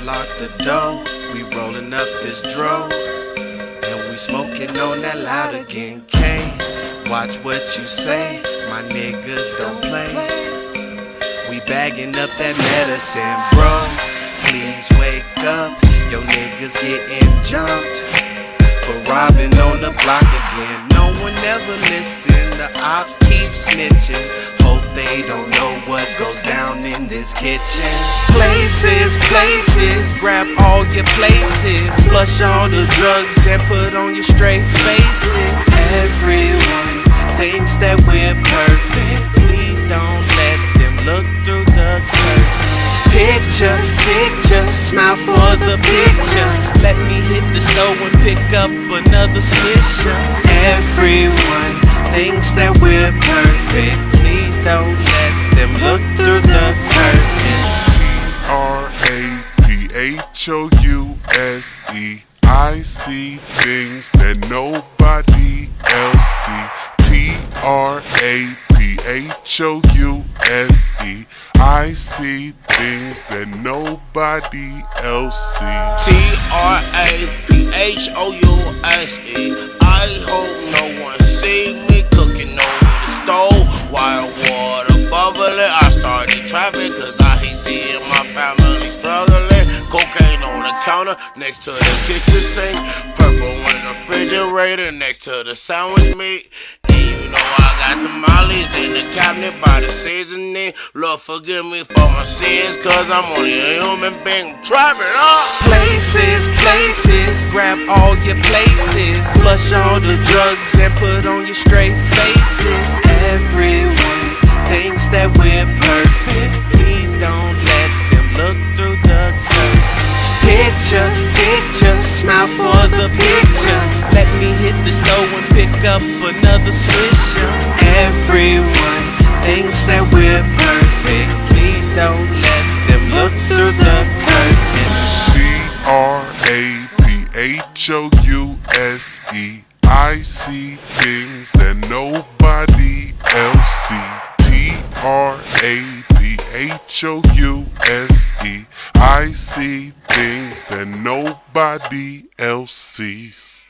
lock the door. We rolling up this dro, and we smoking on that loud again. K, watch what you say, my niggas don't play. We bagging up that medicine, bro. Please wake up, yo niggas getting jumped for robbing on the block again. No one ever listen, the ops keep snitching. Hope they don't know what goes down in this kitchen. Places, grab all your places. Flush all the drugs and put on your straight faces. Everyone thinks that we're perfect. Please don't let them look through the curtains. Pictures, smile for the picture. Let me hit the store and pick up another swisher. Everyone thinks that we're perfect. Please don't let them look through the curtains. TRAPHOUSE. I see things that nobody else see. TRAPHOUSE. I see things that nobody else see. TRAPHOUSE. I hope no one see me cooking over the stove while water bubbling. I started trapping cause I hate seeing my family struggling. Cocaine on the counter next to the kitchen sink. Purple in the refrigerator next to the sandwich meat. And you know I got the mollies in the cabinet by the seasoning. Lord forgive me for my sins cause I'm only a human being trapping up. Places, grab all your places. Flush all the drugs and put on your straight faces. Everyone thinks that we're perfect. Please don't let them look through the curtains. Pictures, smile for the picture. Let me hit the store and pick up another swisher. Everyone thinks that we're perfect. Please don't let them look through the curtains. TRAPHOUSE. I see things that nobody else see. TRAPHOUSE. I see things that nobody else sees.